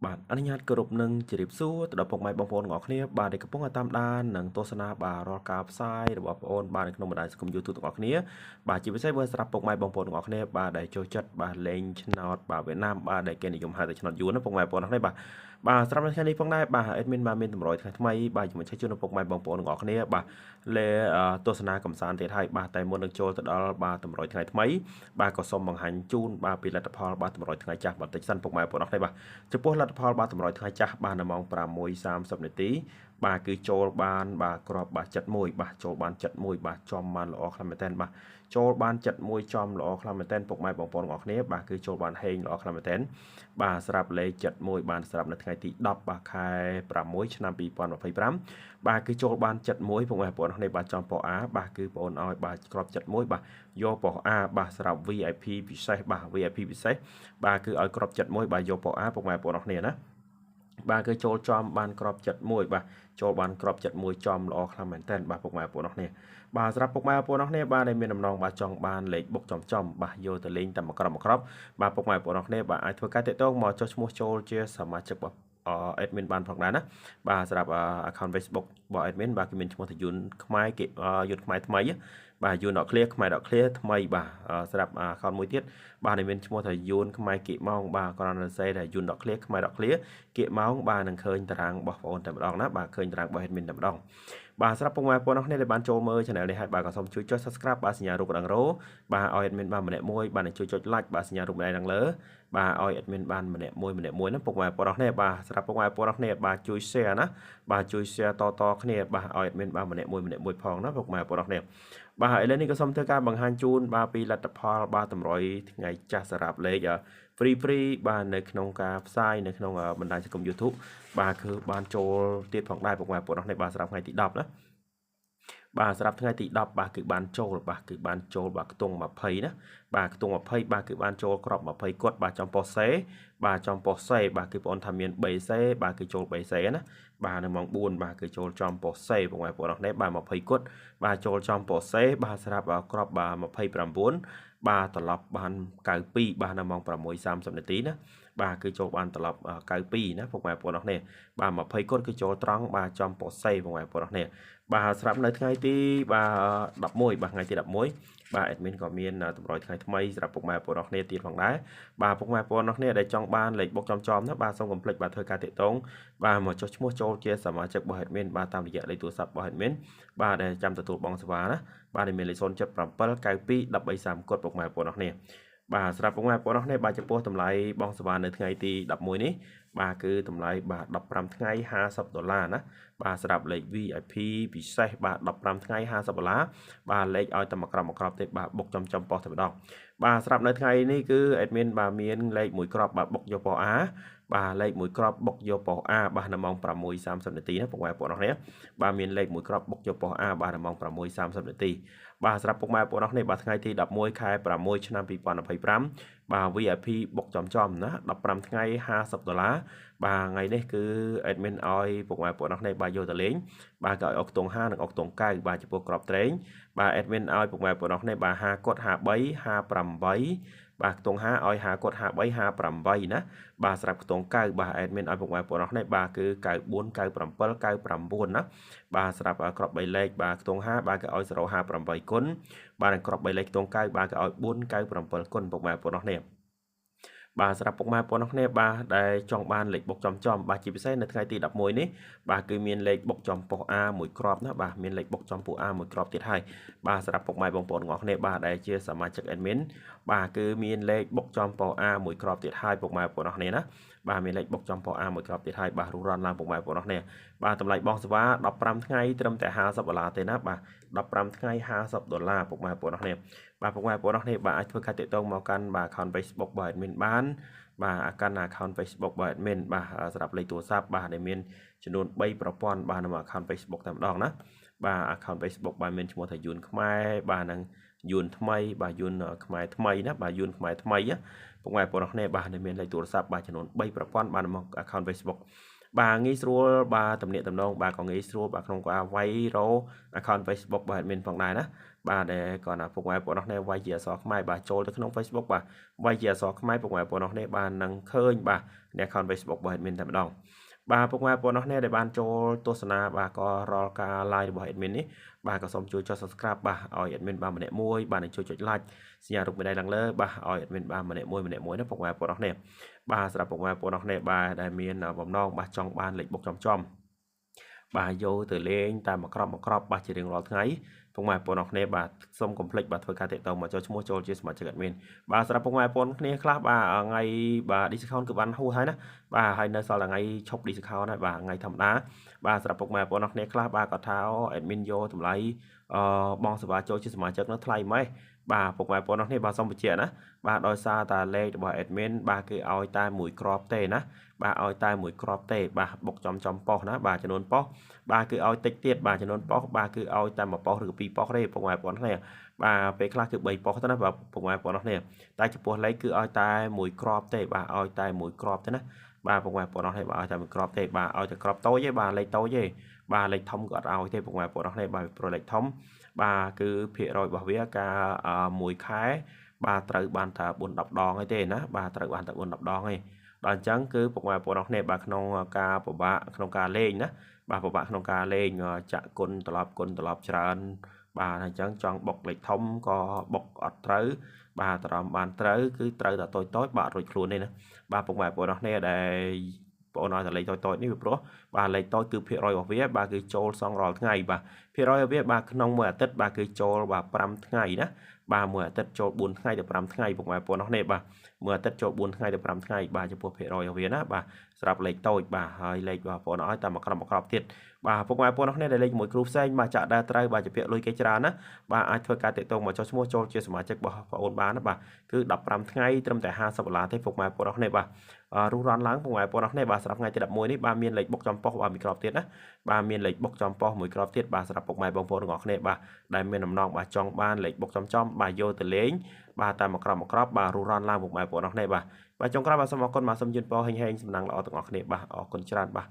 បាទអនុញ្ញាតគោរពនឹងជម្រាបសួរទៅដល់ពុកម៉ែបងប្អូនទាំងអស់គ្នាបាទដែលកំពុងតាមដាននិងទស្សនាបាទរាល់ការផ្សាយរបស់បងប្អូនបាទនៅក្នុងបណ្ដាញសង្គម YouTube ទាំងអស់គ្នាបាទជាពិសេសបើស្រាប់ពុកម៉ែបងប្អូនទាំងអស់គ្នាបាទដែលចូលចិត្តបាទលេងឆ្នោតបាទវៀតណាមបាទដែលគេនិយមហៅថាឆ្នោតយួនណាពុកម៉ែបងប្អូនទាំងអស់គ្នាបាទសម្រាប់នៅថ្ងៃនេះផងដែរបាទអេដមីនបាទមានតម្រុយថ្ងៃថ្មីបាទជាមួយជូនពុកម៉ែបងប្អូនទាំងអស់គ្នាបាទលេទស្សនាកំសាន្តទៀតហើយបាទតែមុននឹងចូលទៅដល់បាទតម្រុយថ្ងៃថ្មីបាទក៏សូមបង្ហាញជូនបាទពីលទ្ធផលបាទតម្រុយថ្ងៃចាស់បន្តិចសិនពុកម៉ែបងប្អូនទាំងអស់គ្នាបាទចំពោះលទ្ធផលបាទតម្រុយថ្ងៃចាស់បាទនៅម៉ោង 6:30 នាទីបាទគឺចូលបានបាទក្របបាទ71បាទចូលបាន71បាទចំបានល្អខ្លាំងមែនតើបាទចូលបាន71ចំល្អខ្លាំងមែនតើពុកម៉ែបងប្អូនទាំងអស់គ្នាបាទគឺចូលបានហេងល្អខ្លាំងមែនតើបាទស្រាប់លេខ71បានស្រាប់នៅថ្ងៃទី10បាទខែ6ឆ្នាំ2025បាទគឺចូលបាន71ពុកម៉ែបងប្អូនគ្នាបាទចំប៉ុអាបាទគឺបងអូនឲ្យបាទក្រប71បាទយកប៉ុអាបាទស្រាប់ VIP ពិសេសបាទ VIP ពិសេសបាទគឺឲ្យក្រប71បាទយកប៉ុអាពុកម៉ែបងប្អូនគ្នាណាបាទគឺចូលចំបានក្រប71បាទចូលបានក្រប71ចំល្អខ្លាំងមែនតើបាទពុកម៉ែបងប្អូនគ្នាបាទសម្រាប់ពុកម៉ែបងប្អូនគ្នាបាទដែលមានដំណងបាទចង់បានលេខបុកចំបាទយកទៅលេងតែមួយក្របបាទពុកម៉ែបងប្អូនគ្នាបាទអាចធ្វើការទាក់ទងមកចុះឈ្មោះចូលជាសមាជិករបស់admin បានផងដែរណាបាទសម្រាប់ account Facebook របស់ admin បាទគឺមានឈ្មោះថាយុនខ្មែរគេយុនខ្មែរថ្មីបាទយុនដក clear ខ្មែរដក clear ថ្មីបាទសម្រាប់ account មួយទៀតបាទដែលមានឈ្មោះថាយុនខ្មែរគៀកម៉ោងបាទគ្រាន់តែសេថាយុនដក clear ខ្មែរដក clear គៀកម៉ោងបាទនឹងឃើញតារាងរបស់បងប្អូនតែម្ដងណាបាទឃើញតារាងរបស់ admin តែម្ដងបាទសម្រាប់ពុកម៉ែបងប្អូនគ្នាដែលបានចូលមើល channel នេះហើយបាទក៏សូមជួយចុច subscribe បាទសញ្ញារូបដងរោបាទឲ្យ admin បានម្នាក់មួយបាទជួយចុច like បាទសញ្ញារូបដៃខាងលើបាទឲ្យ admin បានម្នាក់មួយណាពុកម៉ែបងប្អូនគ្នាបាទសម្រាប់ពុកម៉ែបងប្អូនគ្នាបាទជួយ share ណាបាទជួយ share តគ្នាបាទឲ្យ admin បានម្នាក់មួយផងណាពុកម៉ែបងប្អូនគ្នាបាទឥឡូវនេះក៏សូមធ្វើការបង្ហាញជូនបាទពីលទ្ធផលបាទតម្រុយថ្ងៃចាស់សម្រាប់លេខfree បាទនៅក្នុងការផ្សាយនៅក្នុងបណ្ដាញសង្គម YouTube បាទគឺបានចូលទៀតផងដែរពុកម៉ែបងប្អូនគ្នាបាទសម្រាប់ថ្ងៃទី10ណាបាទសម្រាប់ថ្ងៃទី10បាទគឺបានចូលបាទខ្ទង់20ណាបាទខ្ទង់20បាទគឺបានចូលក្រប20គាត់បាទចំប៉ុសសេបាទចំប៉ុសសេបាទគឺបងប្អូនថាមាន3សេបាទគឺចូល3សេណាបាទនៅម៉ោង4បាទគឺចូលចំប៉ុសសេបងប្អូនគ្នាបាទ20គាត់បាទចូលចំប៉ុសសេបាទសម្រាប់ក្របបាទ29បាទត្រឡប់បាន92បាទនៅម៉ោង 6:30 នាទីណាបាទគឺចូលបានត្រឡប់92ណាពុកម៉ែបងប្អូនគ្នាបាទ20គាត់គឺចូលត្រង់បាទចំប៉ុសសេបងប្អូនគ្នាបាទស្រាប់នៅថ្ងៃទីបាទ11បាទថ្ងៃទី11បាទ admin ក៏មានតម្រុយថ្ងៃថ្មីសម្រាប់ពុកម៉ែបងប្អូនគ្នាទៀតផងដែរបាទពុកម៉ែបងប្អូនគ្នាដែលចង់បានលេខបុកចំណាបាទសូមកុំភ្លេចបាទធ្វើការតាក់ទងបាទមកចុះឈ្មោះចូលជាសមាជិករបស់ admin បាទតាមរយៈលេខទូរស័ព្ទរបស់ admin បាទដែលចាំទទួលបងសេវាណាបាទដែលមានលេខ077921330គាត់ពុកម៉ែបងប្អូនគ្នាបាទសម្រាប់ពុកម៉ែបងប្អូនគ្នាបាទចំពោះតម្លៃបងសេវានៅថ្ងៃទី11នេះបាទគឺតម្លៃបាទ15ថ្ងៃ$50ណាបាទសម្រាប់លេខ VIP ពិសេសបាទ15ថ្ងៃ$50បាទលេខឲ្យតែមួយក្របទេបាទបុកចំប៉ុសតែម្ដងបាទសម្រាប់នៅថ្ងៃនេះគឺ admin បាទមានលេខមួយក្របបាទបុកយកប៉ុស A បាទលេខមួយក្របបុកយកប៉ុស A បាទនៅម៉ោង 6:30 នាទីណាពុកម៉ែបងប្អូនគ្នាបាទមានលេខមួយក្របបុកយកប៉ុស A បាទនៅម៉ោង 6:30 នាទីបាទសម្រាប់ពុកម៉ែបងប្អូនគ្នាបាទថ្ងៃទី11ខែ6ឆ្នាំ2025បាទ VIP បុកចំណា15ថ្ងៃ$50បាទថ្ងៃនេះគឺ admin ឲ្យពុកម៉ែបងប្អូនគ្នាបាទយកទៅលេងបាទក៏ឲ្យអុកខ្ទង់5និងអុកខ្ទង់9បាទចំពោះក្របត្រេងបាទ admin ឲ្យពុកម៉ែបងប្អូនគ្នាបាទ50គាត់53 58បាទខ្ទង់5ឲ្យ50គាត់53 58ណាបាទសម្រាប់ខ្ទង់9បាទ admin ឲ្យពុកម៉ែបងប្អូនគ្នាបាទគឺ94 97 99ណាបាទសម្រាប់ក្រប3លេខបាទខ្ទង់5បាទគេឲ្យ058គុណបាទនិងក្រប3លេខខ្ទង់9បាទគេឲ្យ497គុណពុកម៉ែបងប្អូនគ្នាបាទសម្រាប់ពុកម៉ែបងប្អូនគ្នាបាទដែលចង់បានលេខបុកចំបាទជាពិសេសនៅថ្ងៃទី11នេះបាទគឺមានលេខបុកចំប៉ុស A មួយក្របណាបាទមានលេខបុកចំពោះ A មួយក្របទៀតហើយបាទសម្រាប់ពុកម៉ែបងប្អូនទាំងអស់គ្នាបាទដែលជាសមាជិក admin បាទគឺមានលេខបុកចំប៉ុស A មួយក្របទៀតហើយពុកម៉ែបងប្អូនគ្នាណាបាទមានលេខបុកចំប៉ុស A មួយក្របទៀតហើយបាទរុះរាន់ឡើងពុកម៉ែបងប្អូនគ្នាបាទតម្លៃបងសេវា15ថ្ងៃត្រឹមតែ$50ទេណាបាទ15ថ្ងៃ$50ពុកម៉ែបងប្អូនគ្នាបាទពុកម៉ែបងប្អូនគ្នាបាទអាចធ្វើការទាក់ទងមកកាន់បាទ account Facebook របស់ admin បានបាទកាន់ account Facebook របស់ admin បាទសម្រាប់លេខទូរស័ព្ទបាទដែលមានចំនួន3ប្រព័ន្ធបាទនៅ account Facebook តែម្ដងណាបាទ account Facebook បាទមានឈ្មោះថាយុនខ្មែរបាទនិងយុនថ្មីបាទយុនខ្មែរថ្មីណាបាទយុនខ្មែរថ្មីពុកម៉ែបងប្អូនគ្នាបាទដែលមានលេខទូរស័ព្ទបាទចំនួន3ប្រព័ន្ធបាទនៅ account Facebook បាទងាយស្រួលបាទតំណែងបាទក៏ងាយស្រួលបាទក្នុងការវាយរក account Facebook របស់ admin ផងដែរណាបាទដែលគាត់ណាពុកម៉ែបងប្អូននេះវាយជាអក្សរខ្មែរបាទចូលទៅក្នុង Facebook បាទវាយជាអក្សរខ្មែរពុកម៉ែបងប្អូននេះបាននឹងឃើញបាទใน account Facebook របស់ admin តែម្ដងបាទពុកម៉ែបងប្អូននេះដែលបានចូលទស្សនាបាទក៏រាល់ការ live របស់ admin នេះបាទក៏សូមជួយចុច subscribe បាទឲ្យ admin បានម្នាក់មួយបាទនឹងជួយចុច like សញ្ញារូបមេដៃឡើងលើបាទឲ្យ admin បានម្នាក់មួយណាពុកម៉ែបងប្អូននេះបាទសម្រាប់ពុកម៉ែបងប្អូននេះបាទដែលមានបំណងបាទចង់បានលេខបុកចំបាទយកទៅលេងតាមមួយក្របបាទជារៀងរាល់ថ្ងៃពុកម៉ែបងប្អូនគ្នាបាទសូមកុំភ្លេចបាទធ្វើការតាក់ទងមកចូលឈ្មោះចូលជាសមាជិក admin បាទសម្រាប់ពុកម៉ែបងប្អូនគ្នាខ្លះបាទថ្ងៃបាទ discount គឺបានហួសហើយណាបាទហើយនៅសល់តែថ្ងៃឈប់ discount ហើយបាទថ្ងៃធម្មតាបាទសម្រាប់ពុកម៉ែបងប្អូនគ្នាខ្លះបាទគាត់ថា admin យកតម្លៃបងសេវាចូលជាសមាជិកនោះថ្លៃម៉េះបាទពុកម៉ែបងប្អូនគ្នាបាទសូមបញ្ជាក់ណាបាទដោយសារតែលេខរបស់ admin បាទគឺឲ្យតែមួយគ្រាប់ទេណាបាទឲ្យតែមួយគ្រាប់ទេបាទបុកចំប៉ុសណាបាទចំនួនប៉ុសបាទគឺឲ្យតិចទៀតបាទចំនួនប៉ុសបាទគឺឲ្យតែមួយប៉ុសឬក៏ពីរប៉ុសទេពុកម៉ែបងប្អូនគ្នាបាទពេលខ្លះគឺ3ប៉ុសទៅណាបាទពុកម៉ែបងប្អូនគ្នាតែចំពោះលេខគឺឲ្យតែមួយគ្រាប់ទេបាទឲ្យតែមួយគ្រាប់ទេណាបាទពុកម៉ែបងប្អូនគ្នាបាទឲ្យតែមួយគ្រាប់ទេបាទឲ្យតែគ្រាប់តូចទេបាទលេខតូចទេបាទលេខធំក៏អត់ឲ្យទេពុកម៉ែបងប្អូនគ្នាបាទព្រោះលេខធំបាទគឺភាគរយរបស់វាការមួយខែបាទត្រូវបានតែ4-10ដងឯទេណាបាទត្រូវបានតែ4-10ដងឯងដល់អញ្ចឹងគឺពុកម៉ែបងប្អូនគ្នាបាទក្នុងការពិបាកក្នុងការលេងណាបាទពិបាកក្នុងការលេងចាក់គុណត្រឡប់ច្រើនបាទអញ្ចឹងចង់បុកលេខធំក៏បុកអត់ត្រូវបាទតារម្មបានត្រូវគឺត្រូវតែតូចបាទរួចខ្លួនទេណាបាទពុកម៉ែបងប្អូនគ្នាដែលបងឲ្យតែលេខតូចនេះវាព្រោះបាទលេខតូចគឺភាគរយរបស់វាបាទគឺចូលសងរាល់ថ្ងៃបាទភាគរយរបស់វាបាទក្នុងមួយអាទិត្យបាទគឺចូលបាទ5ថ្ងៃណាបាទមួយអាទិត្យចូល4ថ្ងៃទៅ5ថ្ងៃពុកម៉ែបងប្អូននេះបាទមួយអាទិត្យចូល4ថ្ងៃទៅ5ថ្ងៃបាទចំពោះភាគរយរបស់វាណាបាទសម្រាប់លេខតូចបាទហើយលេខបងប្អូនឲ្យតែមួយក្របទៀតបាទពុកម៉ែបងប្អូននេះដែលលេខជាមួយគ្រូផ្សេងបាទចាក់ដែរត្រូវបាទជាពាក្យលុយគេច្រើនណាបាទអាចធ្វើការតាក់ទងមកចុះឈ្មោះចូលជាសមាជិករបស់បងប្អូនបានណាបាទគឺ15ថ្ងៃត្រឹមតែ$50ទេពុកម៉ែបងប្អូននេះបាទរុះរាន់ឡើងពុកម៉ែបងប្អូននេះបាទសម្រាប់ថ្ងៃទី11នេះបាទមានលេខបុកចំប៉ុសបាទមួយគ្រាប់ទៀតណាបាទមានលេខបុកចំប៉ុសមួយគ្រាប់ទៀតបាទសម្រាប់ពុកម៉ែបងប្អូនទាំងអស់គ្នាបាទដែលមានដំណងបាទចង់បានលេខបុកចំបាទយកទៅលេងបាទតាមមួយគ្រាប់បាទរុះរាន់ឡើងពុកម៉ែបងប្អូននេះបាទចុងក្រោយបាទសូមអរគុណបាទសូមជូនពរហេងសំណាងល្អទាំងអស់គ្នាបាទអរគុណច្រើនបាទ